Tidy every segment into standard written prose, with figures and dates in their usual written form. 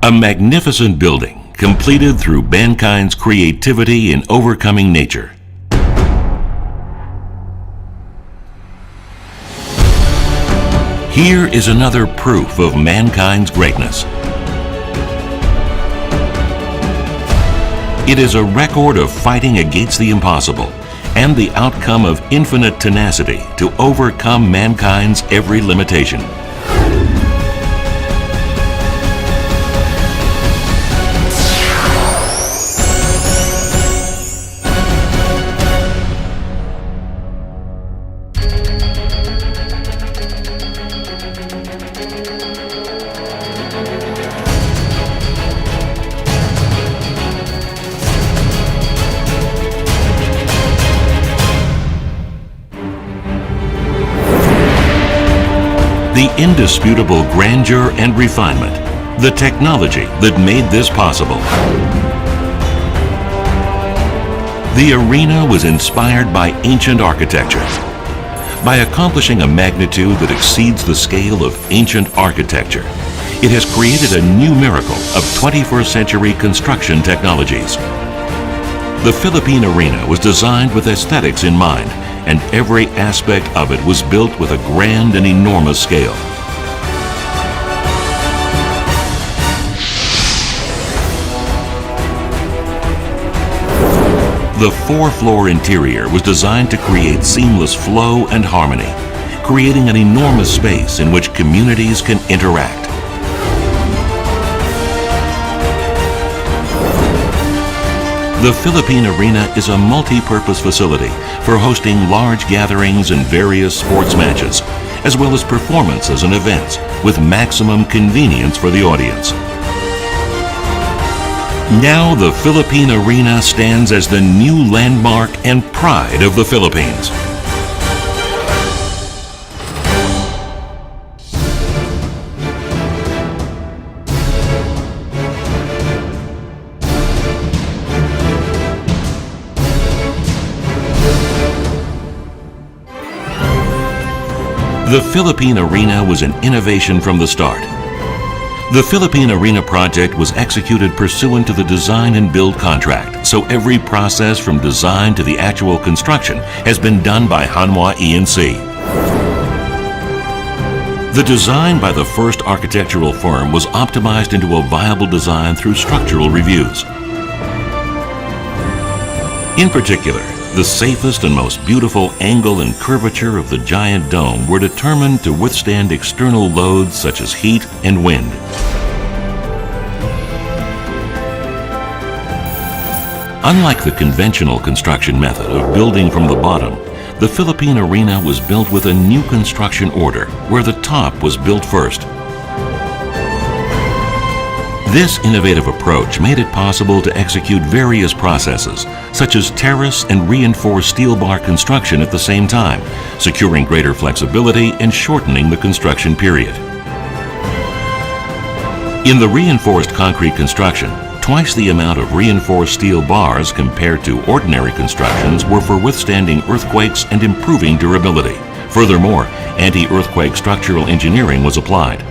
A magnificent building completed through mankind's creativity in overcoming nature. Here is another proof of mankind's greatness. It is a record of fighting against the impossible and the outcome of infinite tenacity to overcome mankind's every limitation. The indisputable grandeur and refinement, the technology that made this possible. The arena was inspired by ancient architecture. By accomplishing a magnitude that exceeds the scale of ancient architecture, it has created a new miracle of 21st century construction technologies. The Philippine Arena was designed with aesthetics in mind, and every aspect of it was built with a grand and enormous scale. The four-floor interior was designed to create seamless flow and harmony, creating an enormous space in which communities can interact. The Philippine Arena is a multi-purpose facility for hosting large gatherings and various sports matches, as well as performances and events with maximum convenience for the audience. Now the Philippine Arena stands as the new landmark and pride of the Philippines. The Philippine Arena was an innovation from the start. The Philippine Arena project was executed pursuant to the design and build contract, so every process from design to the actual construction has been done by Hanwha E&C. The design by the first architectural firm was optimized into a viable design through structural reviews. In particular, the safest and most beautiful angle and curvature of the giant dome were determined to withstand external loads such as heat and wind. Unlike the conventional construction method of building from the bottom, the Philippine Arena was built with a new construction order where the top was built first. This innovative approach made it possible to execute various processes, such as terrace and reinforced steel bar construction at the same time, securing greater flexibility and shortening the construction period. In the reinforced concrete construction, twice the amount of reinforced steel bars compared to ordinary constructions were for withstanding earthquakes and improving durability. Furthermore, anti-earthquake structural engineering was applied.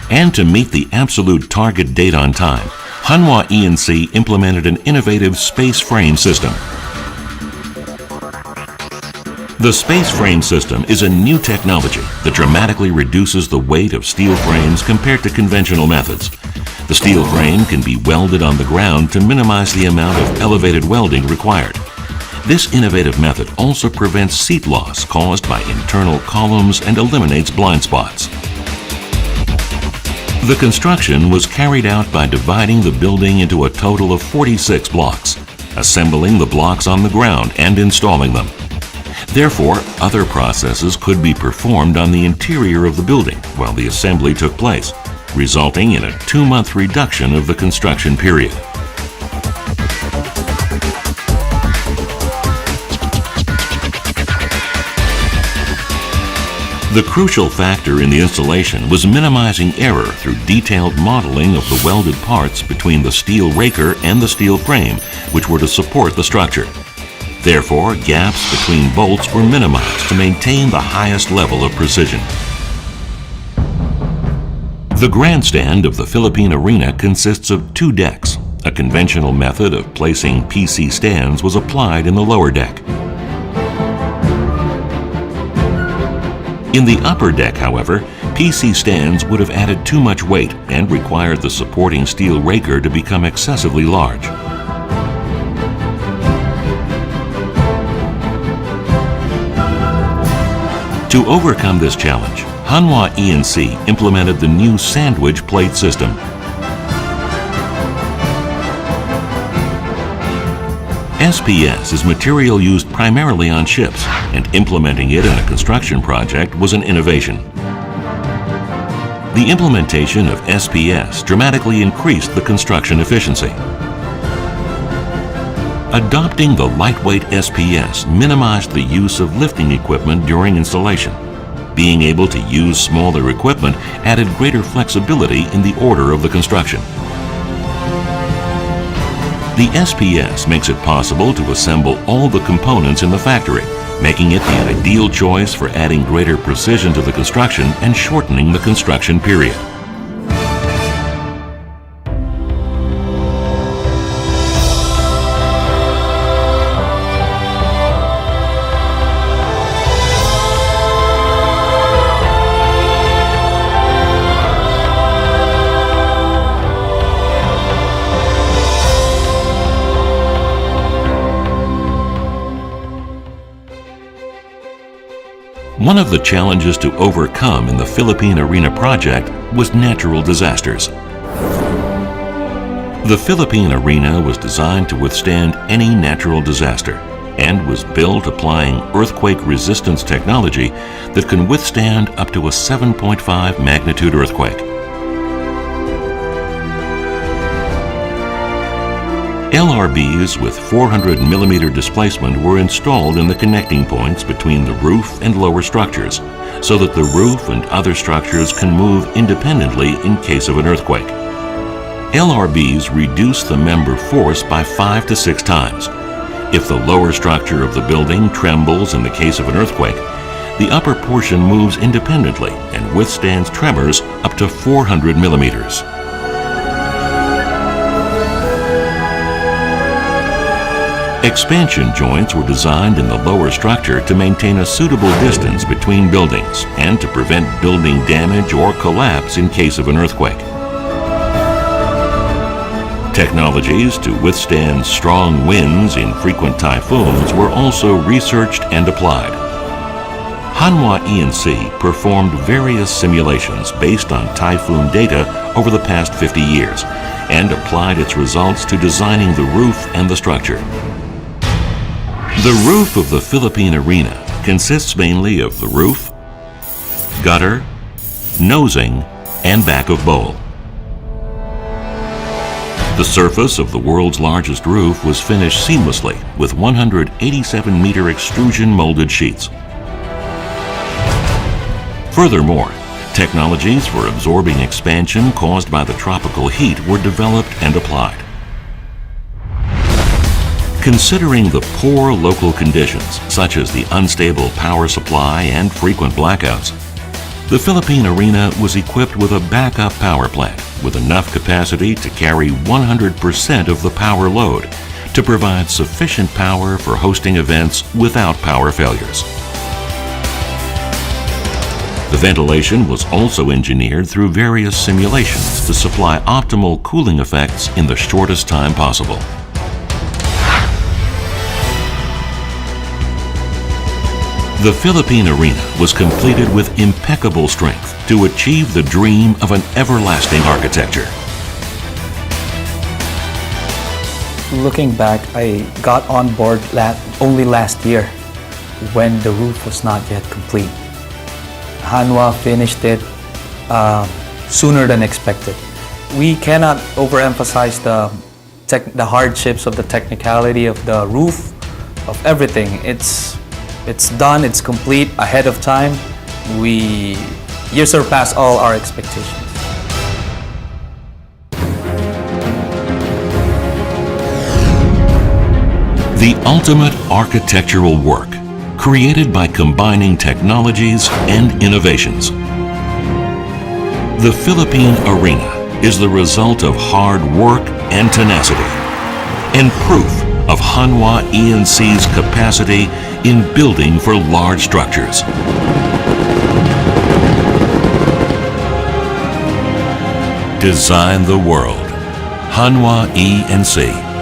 And to meet the absolute target date on time, Hanwha E&C implemented an innovative space frame system. The space frame system is a new technology that dramatically reduces the weight of steel frames compared to conventional methods. The steel frame can be welded on the ground to minimize the amount of elevated welding required. This innovative method also prevents seat loss caused by internal columns and eliminates blind spots. The construction was carried out by dividing the building into a total of 46 blocks, assembling the blocks on the ground and installing them. Therefore, other processes could be performed on the interior of the building while the assembly took place, resulting in a 2-month reduction of the construction period. The crucial factor in the installation was minimizing error through detailed modeling of the welded parts between the steel raker and the steel frame, which were to support the structure. Therefore, gaps between bolts were minimized to maintain the highest level of precision. The grandstand of the Philippine Arena consists of 2 decks. A conventional method of placing PC stands was applied in the lower deck. In the upper deck, however, PC stands would have added too much weight and required the supporting steel raker to become excessively large. To overcome this challenge, Hanwha E&C implemented the new sandwich plate system. SPS is material used primarily on ships, and implementing it in a construction project was an innovation. The implementation of SPS dramatically increased the construction efficiency. Adopting the lightweight SPS minimized the use of lifting equipment during installation. Being able to use smaller equipment added greater flexibility in the order of the construction. The SPS makes it possible to assemble all the components in the factory, making it the ideal choice for adding greater precision to the construction and shortening the construction period. One of the challenges to overcome in the Philippine Arena project was natural disasters. The Philippine Arena was designed to withstand any natural disaster and was built applying earthquake resistance technology that can withstand up to a 7.5 magnitude earthquake. LRBs with 400 millimeter displacement were installed in the connecting points between the roof and lower structures, so that the roof and other structures can move independently in case of an earthquake. LRBs reduce the member force by 5 to 6 times. If the lower structure of the building trembles in the case of an earthquake, the upper portion moves independently and withstands tremors up to 400 millimeters. Expansion joints were designed in the lower structure to maintain a suitable distance between buildings and to prevent building damage or collapse in case of an earthquake. Technologies to withstand strong winds in frequent typhoons were also researched and applied. Hanwha E&C performed various simulations based on typhoon data over the past 50 years and applied its results to designing the roof and the structure. The roof of the Philippine Arena consists mainly of the roof, gutter, nosing, and back of bowl. The surface of the world's largest roof was finished seamlessly with 187-meter extrusion molded sheets. Furthermore, technologies for absorbing expansion caused by the tropical heat were developed and applied. Considering the poor local conditions, such as the unstable power supply and frequent blackouts, the Philippine Arena was equipped with a backup power plant with enough capacity to carry 100% of the power load to provide sufficient power for hosting events without power failures. The ventilation was also engineered through various simulations to supply optimal cooling effects in the shortest time possible. The Philippine Arena was completed with impeccable strength to achieve the dream of an everlasting architecture. Looking back, I got on board only last year when the roof was not yet complete. Hanwha finished it sooner than expected. We cannot overemphasize the hardships of the technicality of the roof, of everything. It's done, it's complete, ahead of time. You surpass all our expectations. The ultimate architectural work, created by combining technologies and innovations. The Philippine Arena is the result of hard work and tenacity, and proof of Hanwha E&C's capacity in building for large structures. Design the world. Hanwha E&C.